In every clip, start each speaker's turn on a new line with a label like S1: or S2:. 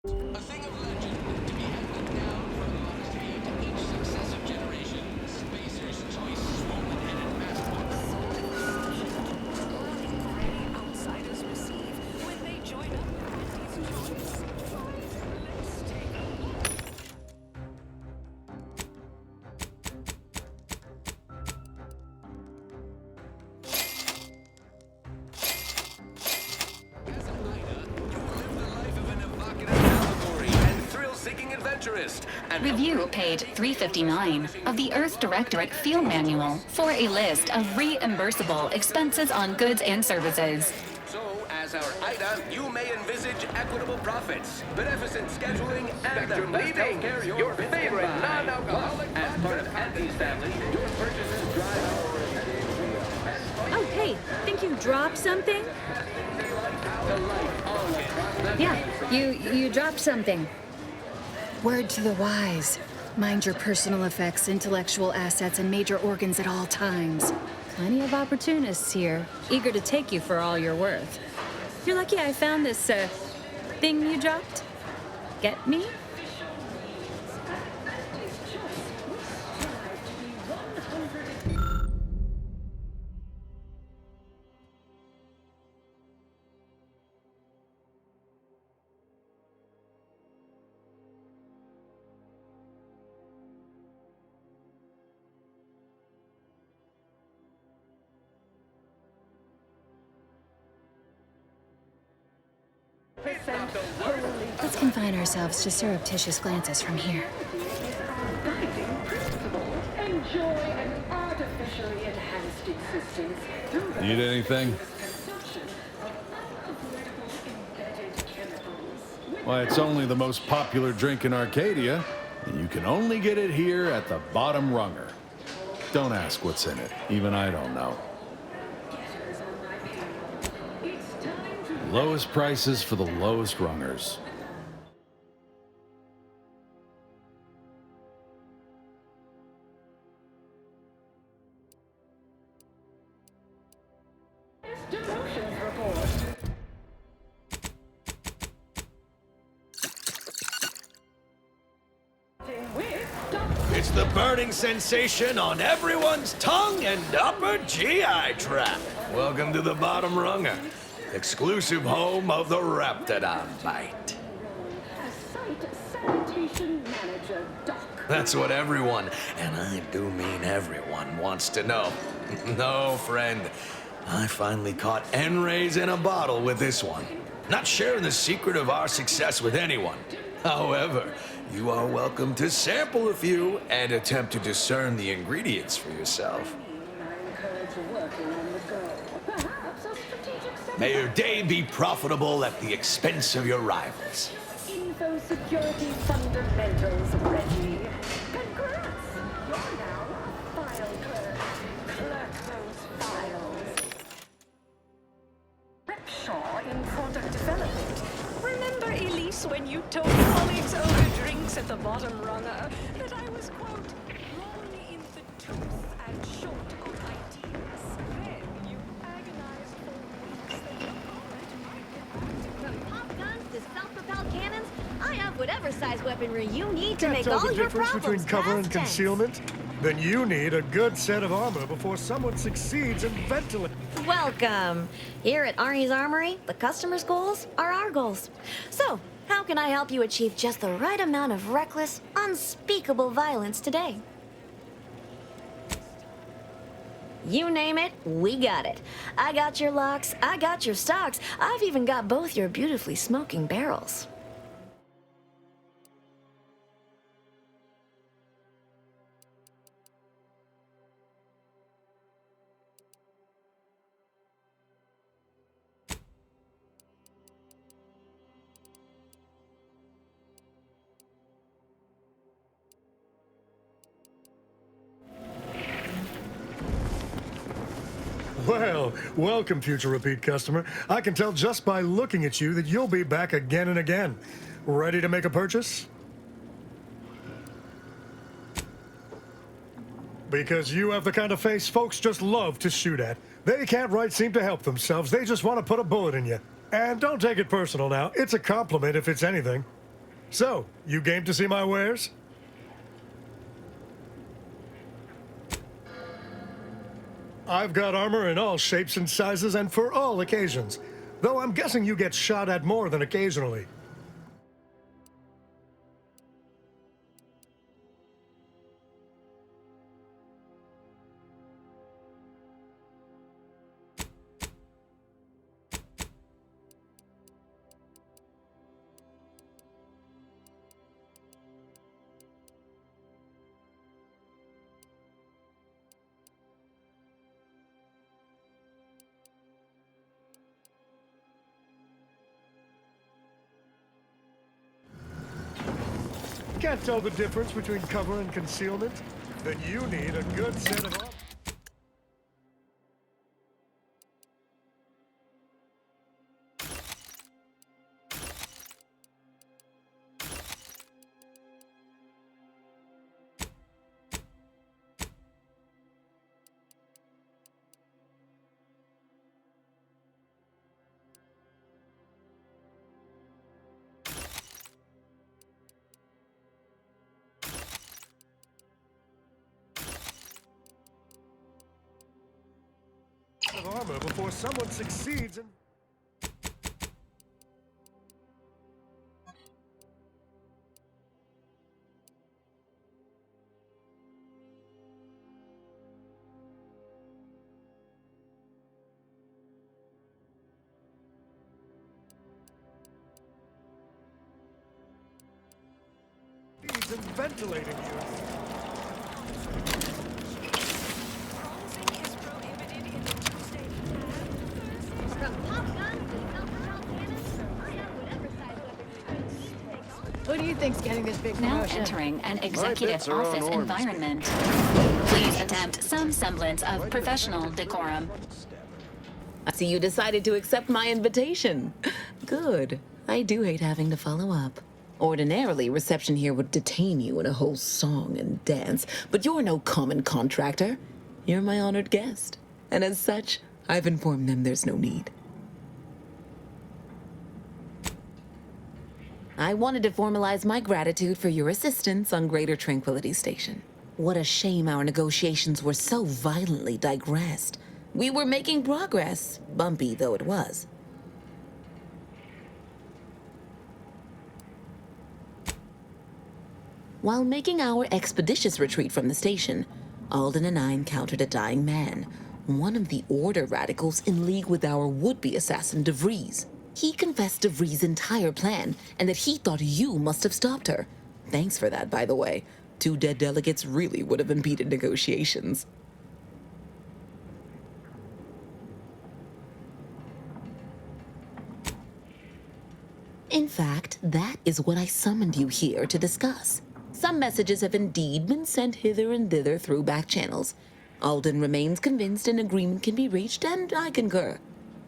S1: A thing of legend to be handed down from monarchy to each successive generation. Spacer's choice swollen-headed mascots.
S2: Any outsiders receive when they join up with these joints. Let's take a look.
S1: As an Ida, you live the life of an evocative allegory and thrill-seeking adventurist. And
S3: Review page 359 of the Earth Directorate Field Manual for a list of reimbursable expenses on goods and services.
S1: so, as our Ida, you may envisage equitable profits, beneficent scheduling, and the best healthcare your favorite non-alcoholic. As part of Anthony's family, your purchases drive our
S4: Oh, hey, think you dropped something? Yeah, you dropped something.
S5: Word to the wise. Mind your personal effects, intellectual assets, and major organs at all times.
S4: Plenty of opportunists here, eager to take you for all you're worth. You're lucky I found this, thing you dropped. Get me?
S5: Let's confine ourselves to surreptitious glances from here.
S2: Enjoy an artificially enhanced existence through the
S6: Need anything? Why, it's only the most popular drink in Arcadia, and you can only get it here at the bottom runger. Don't ask what's in it. Even I don't know. Lowest prices for the lowest rungers.
S2: Devotions report.
S7: It's the burning sensation on everyone's tongue and upper GI tract. Welcome to the bottom runger, exclusive home of the Raptidon Bite.
S2: A site sanitation manager, Doc.
S7: That's what everyone, and I do mean everyone, wants to know. No, friend, I finally caught N-rays in a bottle with this one. Not sharing the secret of our success with anyone. However, you are welcome to sample a few and attempt to discern the ingredients for yourself.
S2: I encourage working on the go. Perhaps a strategic
S7: May your day be profitable at the expense of your rivals.
S2: info security fundamentals, Reggie. Congrats! You're now a file clerk. Clerk those files. Repshaw in product development. Remember, Elise, when you told colleagues over drinks at the bottom runner that I was, quote, long in the tooth and short on ideas? Then you agonized for weeks that your
S8: From pop guns to self-propelled cannons, I have whatever size weaponry you need to
S9: Can't
S8: make
S9: tell
S8: all
S9: the
S8: your
S9: difference
S8: problems
S9: between cover and
S8: past tense.
S9: concealment? Then you need a good set of armor before someone succeeds in ventilating.
S8: Welcome. Here at Arnie's Armory, the customer's goals are our goals. So, how can I help you achieve just the right amount of reckless, unspeakable violence today? You name it, we got it. I got your locks, I got your stocks, I've even got both your beautifully smoking barrels.
S9: Well, welcome, future repeat customer. I can tell just by looking at you that you'll be back again and again. Ready to make a purchase? Because you have the kind of face folks just love to shoot at. They can't right seem to help themselves. They just want to put a bullet in you. And don't take it personal now. It's a compliment if it's anything. So, you game to see my wares? I've got armor in all shapes and sizes and for all occasions. Though I'm guessing you get shot at more than occasionally. Can't tell the difference between cover and concealment? Then you need a good set of armor. Of armor before someone succeeds in... These and ventilating units.
S5: Who do you think's getting this big
S3: Now
S5: promotion?
S3: entering an executive
S10: bits are on
S3: office
S10: orange.
S3: environment. Please attempt some semblance of professional decorum.
S11: I see you decided to accept my invitation. Good. I do hate having to follow up. Ordinarily, reception here would detain you in a whole song and dance, but you're no common contractor. You're my honored guest. And as such, I've informed them there's no need. I wanted to formalize my gratitude for your assistance on Greater Tranquility Station. What a shame our negotiations were so violently digressed. We were making progress, bumpy though it was. While making our expeditious retreat from the station, Alden and I encountered a dying man, one of the Order radicals in league with our would-be assassin DeVries. He confessed DeVries' entire plan, and that he thought you must have stopped her. Thanks for that, by the way. 2 dead delegates really would have impeded negotiations. In fact, that is what I summoned you here to discuss. Some messages have indeed been sent hither and thither through back channels. Alden remains convinced an agreement can be reached, and I concur.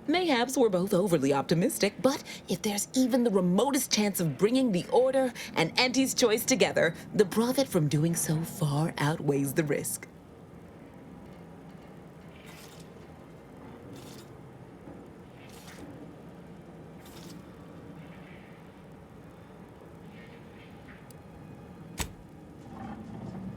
S11: Mayhaps we're both overly optimistic, but if there's even the remotest chance of bringing the Order and Auntie's Choice together, the profit from doing so far outweighs the risk.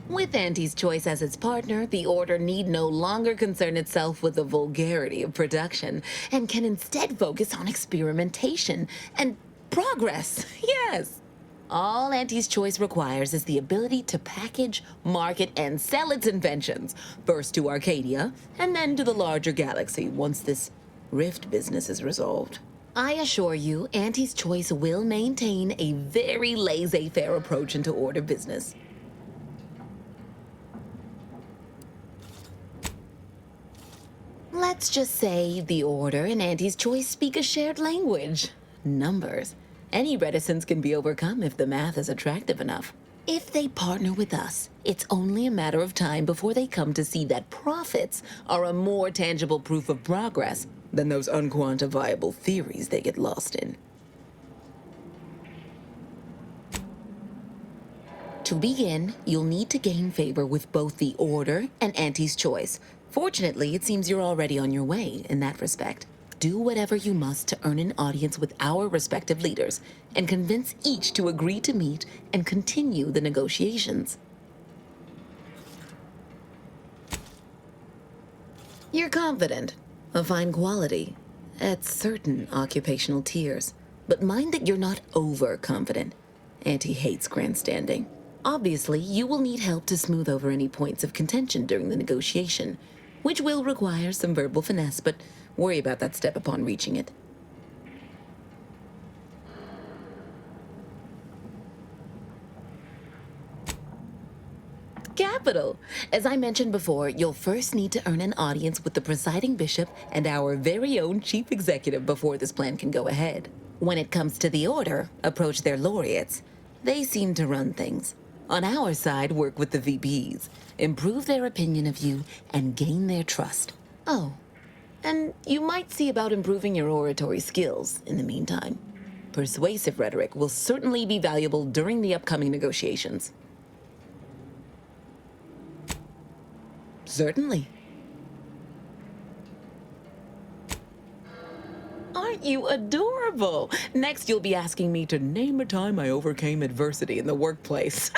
S11: With Auntie's Choice as its partner, the Order need no longer concern itself with the vulgarity of production, and can instead focus on experimentation and progress. Yes! All Auntie's Choice requires is the ability to package, market, and sell its inventions, first to Arcadia, and then to the larger galaxy once this rift business is resolved. I assure you, Auntie's Choice will maintain a very laissez-faire approach into Order business. Let's just say the Order and Auntie's Choice speak a shared language. Numbers. Any reticence can be overcome if the math is attractive enough. If they partner with us, it's only a matter of time before they come to see that profits are a more tangible proof of progress than those unquantifiable theories they get lost in. To begin, you'll need to gain favor with both the Order and Auntie's Choice. Fortunately, it seems you're already on your way in that respect. do whatever you must to earn an audience with our respective leaders and convince each to agree to meet and continue the negotiations. You're confident, of fine quality, at certain occupational tiers. But mind that you're not overconfident. Auntie hates grandstanding. Obviously, you will need help to smooth over any points of contention during the negotiation, which will require some verbal finesse, but worry about that step upon reaching it. Capital! As I mentioned before, you'll first need to earn an audience with the presiding bishop and our very own chief executive before this plan can go ahead. When it comes to the order, approach their laureates. They seem to run things. On our side, work with the VPs, improve their opinion of you, and gain their trust. Oh, and you might see about improving your oratory skills in the meantime. Persuasive rhetoric will certainly be valuable during the upcoming negotiations. Certainly. Aren't you adorable? Next, you'll be asking me to name a time I overcame adversity in the workplace.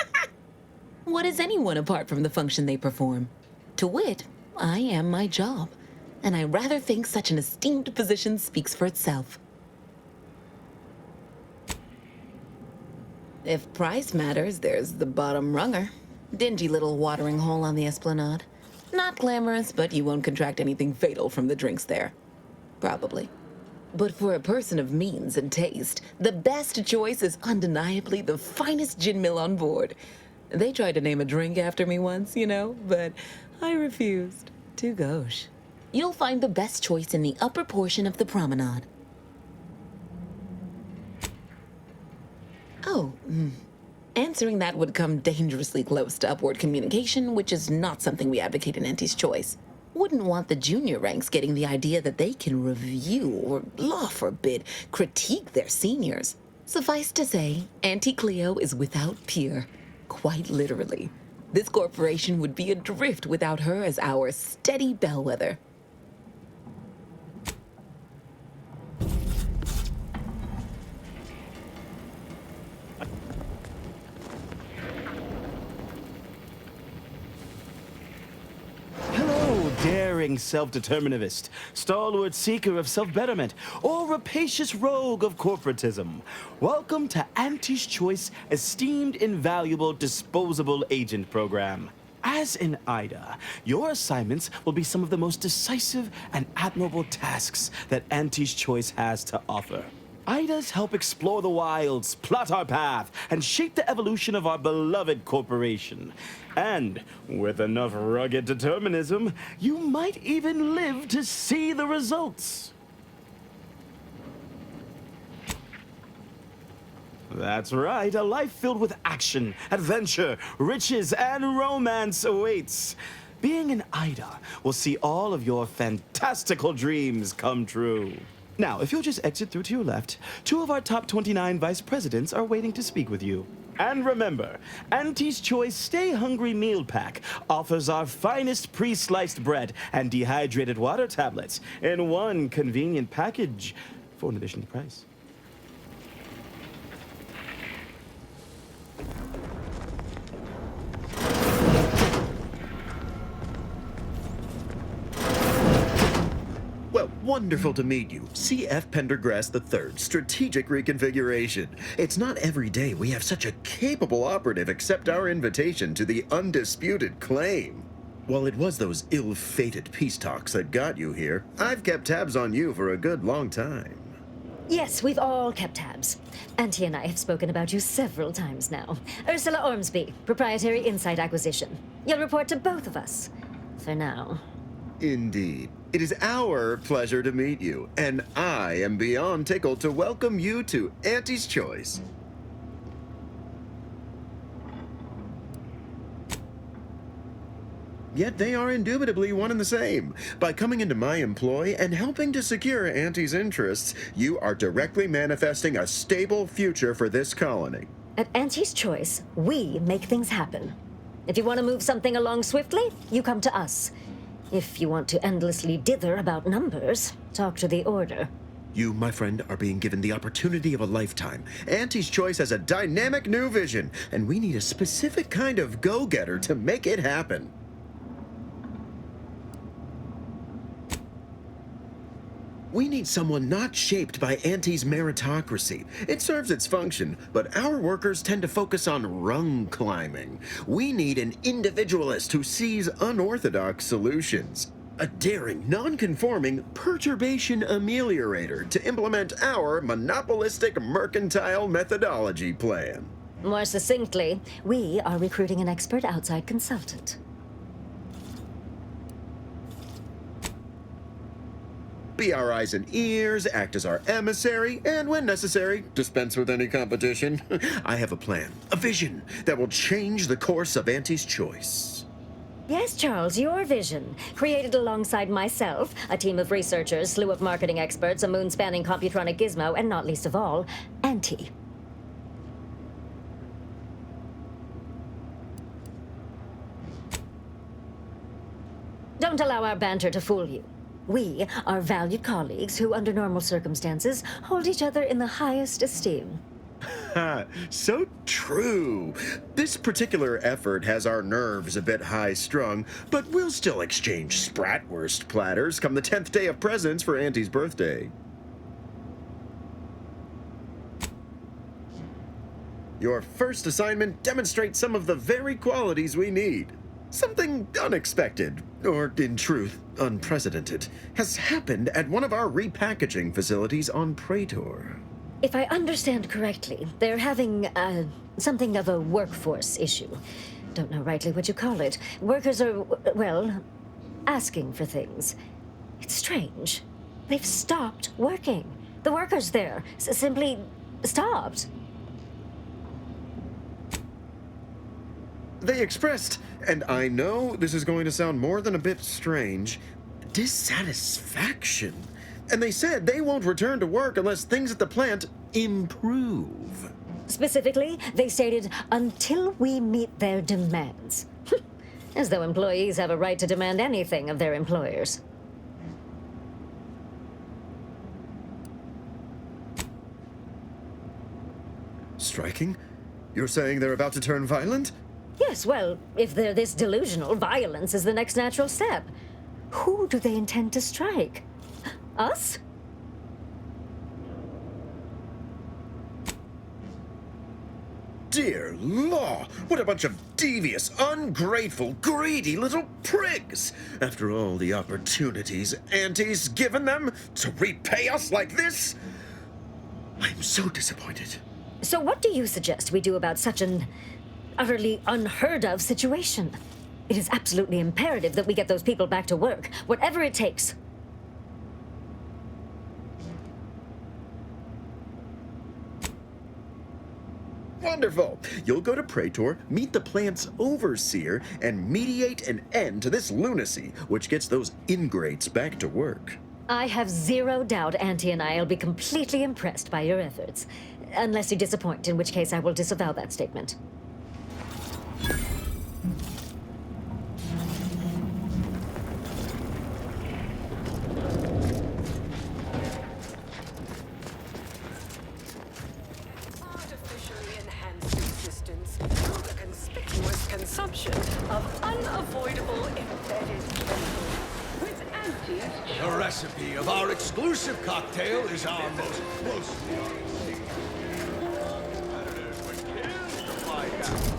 S11: What is anyone apart from the function they perform? To wit, I am my job, and I rather think such an esteemed position speaks for itself. If price matters, there's the bottom runger. Dingy little watering hole on the esplanade. Not glamorous, but you won't contract anything fatal from the drinks there. Probably. But for a person of means and taste, the best choice is undeniably the finest gin mill on board. They tried to name a drink after me once, you know, but I refused. Too gauche. You'll find the best choice in the upper portion of the promenade. Oh, answering that would come dangerously close to upward communication, which is not something we advocate in Auntie's Choice. Wouldn't want the junior ranks getting the idea that they can review or, law forbid, critique their seniors. Suffice to say, Auntie Cleo is without peer. Quite literally. This corporation would be adrift without her as our steady bellwether.
S10: Daring self-determinivist, stalwart seeker of self-betterment, or rapacious rogue of corporatism. Welcome to Auntie's Choice Esteemed Invaluable Disposable Agent Program. As in Ida, your assignments will be some of the most decisive and admirable tasks that Auntie's Choice has to offer. Idas help explore the wilds, plot our path, and shape the evolution of our beloved corporation. And with enough rugged determinism, you might even live to see the results. That's right, a life filled with action, adventure, riches, and romance awaits. Being an Ida will see all of your fantastical dreams come true. Now, if you'll just exit through to your left, 2 of our top 29 vice presidents are waiting to speak with you. And remember, Auntie's Choice Stay Hungry Meal Pack offers our finest pre-sliced bread and dehydrated water tablets in one convenient package for an additional price.
S12: Well, wonderful to meet you. C.F. Pendergrass III, Strategic Reconfiguration. It's not every day we have such a capable operative accept our invitation to the undisputed claim. While it was those ill-fated peace talks that got you here, I've kept tabs on you for a good long time.
S13: Yes, we've all kept tabs. Auntie and I have spoken about you several times now. Ursula Ormsby, Proprietary Insight Acquisition. You'll report to both of us. For now.
S12: Indeed. It is our pleasure to meet you, and I am beyond tickled to welcome you to Auntie's Choice. Yet they are indubitably one and the same. By coming into my employ and helping to secure Auntie's interests, you are directly manifesting a stable future for this colony.
S13: At Auntie's Choice, we make things happen. If you want to move something along swiftly, you come to us. If you want to endlessly dither about numbers, talk to the Order.
S12: You, my friend, are being given the opportunity of a lifetime. Auntie's Choice has a dynamic new vision, and we need a specific kind of go-getter to make it happen. We need someone not shaped by Auntie's meritocracy. It serves its function, but our workers tend to focus on rung climbing. We need an individualist who sees unorthodox solutions. A daring, non-conforming perturbation ameliorator to implement our monopolistic mercantile methodology plan.
S13: More succinctly, we are recruiting an expert outside consultant.
S12: Be our eyes and ears, act as our emissary, and when necessary, dispense with any competition. I have a plan, a vision that will change the course of Auntie's Choice.
S13: Yes, Charles, your vision. Created alongside myself, a team of researchers, slew of marketing experts, a moon-spanning computronic gizmo, and not least of all, Auntie. Don't allow our banter to fool you. We are valued colleagues who, under normal circumstances, hold each other in the highest esteem.
S12: So true. This particular effort has our nerves a bit high-strung, but we'll still exchange spratwurst platters come the 10th day of presents for Auntie's birthday. Your first assignment demonstrates some of the very qualities we need. Something unexpected, or in truth, unprecedented, has happened at one of our repackaging facilities on Praetor.
S13: If I understand correctly, they're having, something of a workforce issue. Don't know rightly what you call it. Workers are, well, asking for things. It's strange. They've stopped working. The workers there simply stopped.
S12: They expressed, and I know this is going to sound more than a bit strange, dissatisfaction. And they said they won't return to work unless things at the plant improve.
S13: Specifically, they stated, until we meet their demands. As though employees have a right to demand anything of their employers.
S12: Striking? You're saying they're about to turn violent?
S13: Yes, well, if they're this delusional, violence is the next natural step. Who do they intend to strike? Us?
S12: Dear law, what a bunch of devious, ungrateful, greedy little prigs! After all the opportunities Auntie's given them to repay us like this, I'm so disappointed.
S13: So what do you suggest we do about such an utterly unheard of situation? It is absolutely imperative that we get those people back to work, whatever it takes.
S12: Wonderful! You'll go to Praetor, meet the plant's overseer, and mediate an end to this lunacy, which gets those ingrates back to work.
S13: I have zero doubt Auntie and I will be completely impressed by your efforts. Unless you disappoint, in which case I will disavow that statement.
S2: Artificially enhanced existence through the conspicuous consumption of unavoidable embedded chemicals. With Auntie's
S7: The recipe of our exclusive cocktail is our most closely secret. Competitors would kill to find out.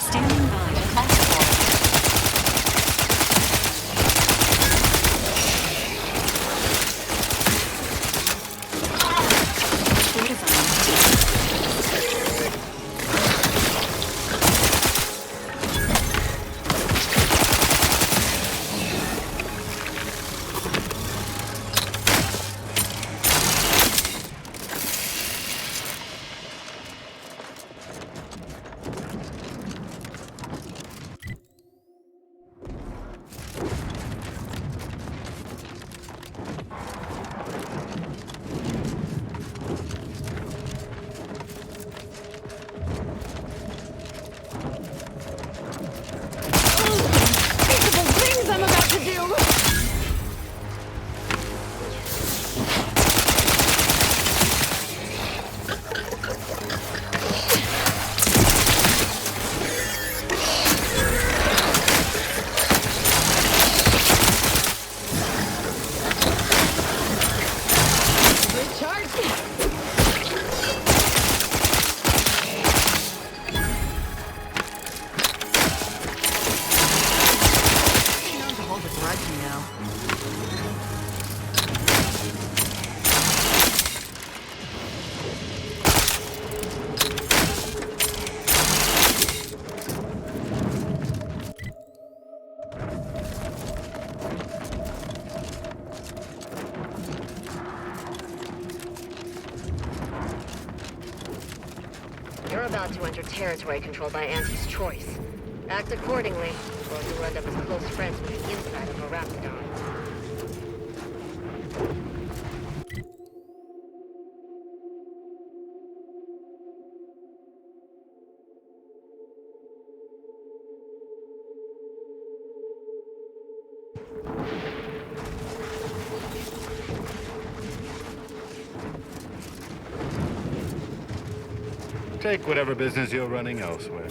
S3: Standing by to classified.
S14: You're about to enter territory controlled by Auntie's choice. Act accordingly, or you'll end up as close friends with the inside of a rapidon.
S15: Take whatever business you're running elsewhere.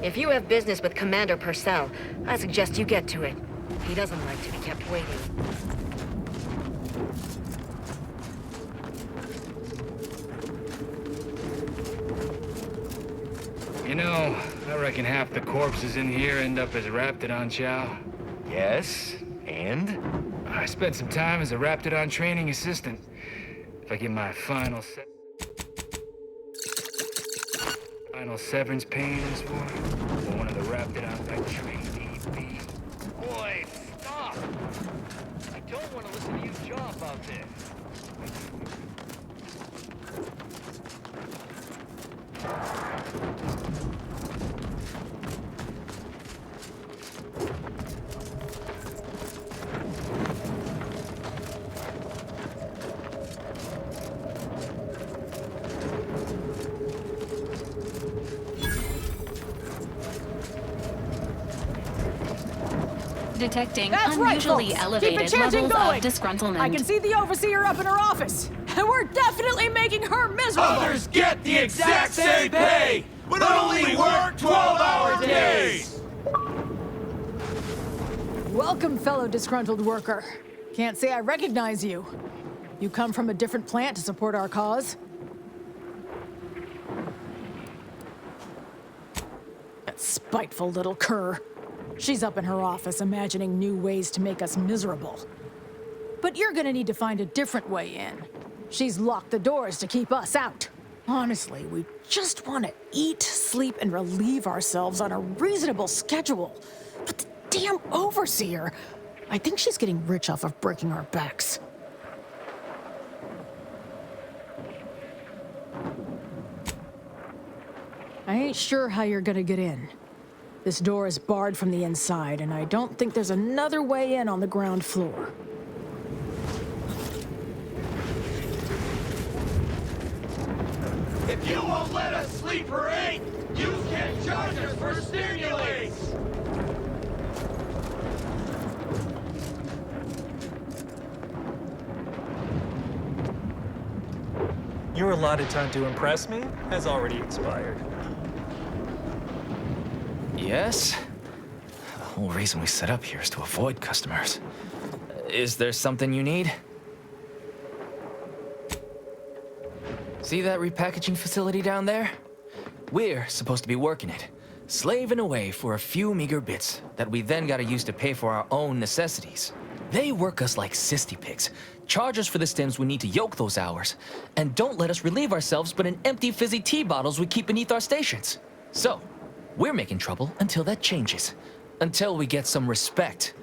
S14: If you have business with Commander Purcell, I suggest you get to it. He doesn't like to be kept waiting.
S16: You know, I reckon half the corpses in here end up as Raptidon chow.
S15: Yes, and?
S16: I spent some time as a Raptidon training assistant. If I get my final severance payments for one of the Raptidons I trained he'd be.
S15: Boy, stop! I don't want to listen to you jaw about this.
S3: Detecting
S17: That's
S3: unusually
S17: right, folks.
S3: elevated
S17: Keep it chanting
S3: levels
S17: going.
S3: of disgruntlement.
S17: I can see the overseer up in her office, and we're definitely making her miserable.
S18: Others get the exact same pay, but only work 12-hour days.
S17: Welcome, fellow disgruntled worker. Can't say I recognize you. You come from a different plant to support our cause? That spiteful little cur. She's up in her office imagining new ways to make us miserable. But you're gonna need to find a different way in. She's locked the doors to keep us out. Honestly, we just want to eat, sleep, and relieve ourselves on a reasonable schedule. But the damn overseer, I think she's getting rich off of breaking our backs. I ain't sure how you're gonna get in. This door is barred from the inside, and I don't think there's another way in on the ground floor.
S18: If you won't let us sleep or eat, you can't charge us for stimulants!
S19: Your allotted time to impress me has already expired.
S16: Yes? The whole reason we set up here is to avoid customers. Is there something you need? See that repackaging facility down there? We're supposed to be working it, slaving away for a few meager bits that we then gotta use to pay for our own necessities. They work us like cysty pigs, charge us for the stems we need to yoke those hours, and don't let us relieve ourselves but in empty fizzy tea bottles we keep beneath our stations. So, we're making trouble until that changes. Until we get some respect.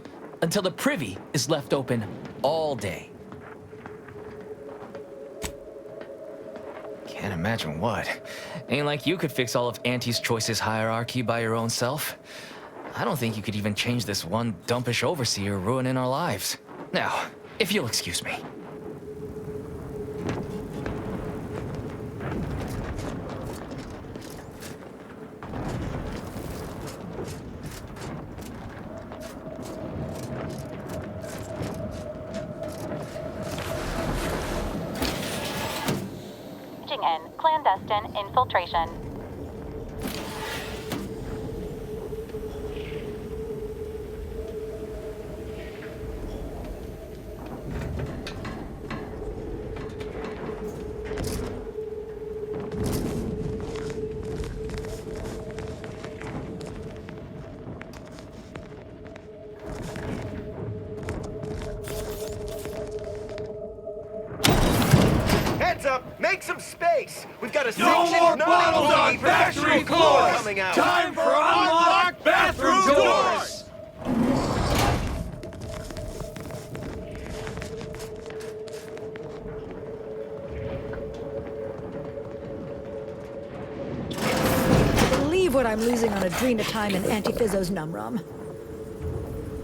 S16: Until the privy is left open all day. Can't imagine what. Ain't like you could fix all of Auntie's Choice's hierarchy by your own self. I don't think you could even change this one dumpish overseer ruining our lives. Now, if you'll excuse me.
S3: In clandestine infiltration.
S18: Heads up! Make some space! We've got a
S15: No
S18: section
S15: more
S18: not
S15: bottles on
S18: empty
S15: factory floors!
S18: coming out.
S15: Time for unlocked bathroom doors!
S17: Believe what I'm losing on adrenatime and antiphysos numrum.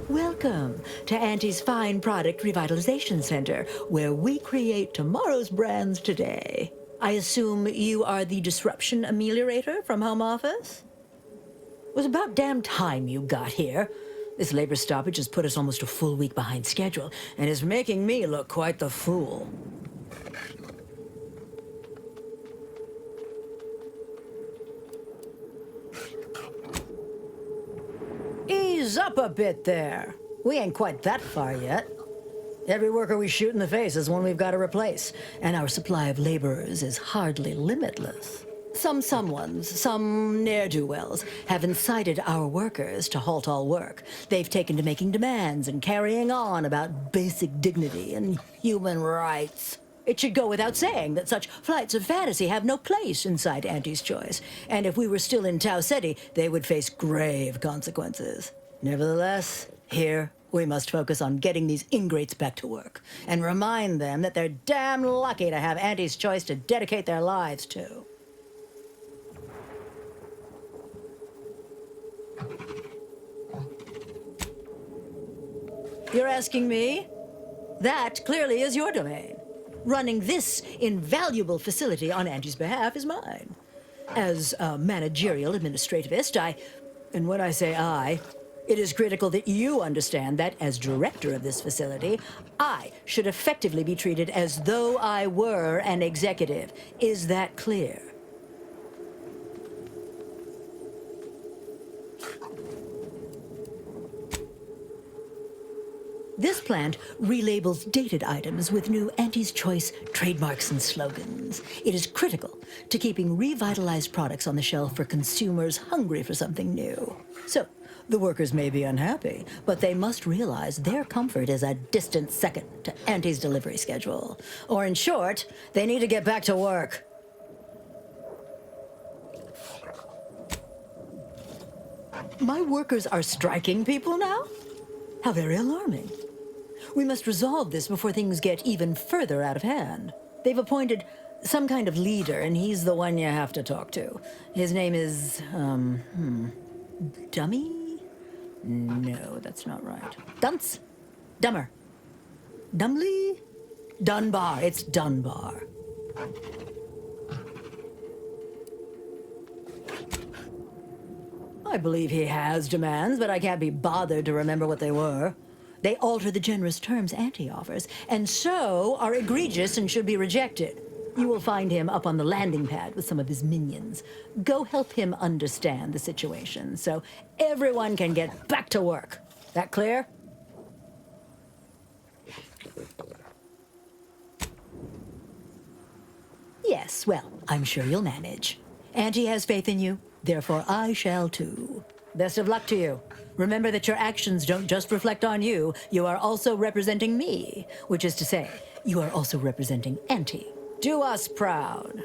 S20: Welcome to Auntie's Fine Product Revitalization Center, where we create tomorrow's brands today. I assume you are the disruption ameliorator from home office? It was about damn time you got here. This labor stoppage has put us almost a full week behind schedule and is making me look quite the fool. Ease up a bit there. We ain't quite that far yet. Every worker we shoot in the face is one we've got to replace, and our supply of laborers is hardly limitless. Some ne'er-do-wells have incited our workers to halt all work. They've taken to making demands and carrying on about basic dignity and human rights. It should go without saying that such flights of fantasy have no place inside Auntie's Choice, and if we were still in Tau Ceti, they would face grave consequences. Nevertheless, here we must focus on getting these ingrates back to work, and remind them that they're damn lucky to have Auntie's Choice to dedicate their lives to. You're asking me? That clearly is your domain. Running this invaluable facility on Auntie's behalf is mine. As a managerial administrativist, and when I say I, it is critical that you understand that as director of this facility, I should effectively be treated as though I were an executive. Is that clear? This plant relabels dated items with new Auntie's Choice trademarks and slogans. It is critical to keeping revitalized products on the shelf for consumers hungry for something new. So, the workers may be unhappy, but they must realize their comfort is a distant second to Auntie's delivery schedule. Or in short, they need to get back to work. My workers are striking people now? How very alarming. We must resolve this before things get even further out of hand. They've appointed some kind of leader, and he's the one you have to talk to. His name is, Dummy? No, that's not right. Dunce? Dummer? Dumbly? Dunbar. It's Dunbar. I believe he has demands, but I can't be bothered to remember what they were. They alter the generous terms Auntie offers, and so are egregious and should be rejected. You will find him up on the landing pad with some of his minions. Go help him understand the situation so everyone can get back to work. That clear? Yes, well, I'm sure you'll manage. Auntie has faith in you, therefore I shall too. Best of luck to you. Remember that your actions don't just reflect on you, you are also representing me, which is to say, you are also representing Auntie. Do us proud.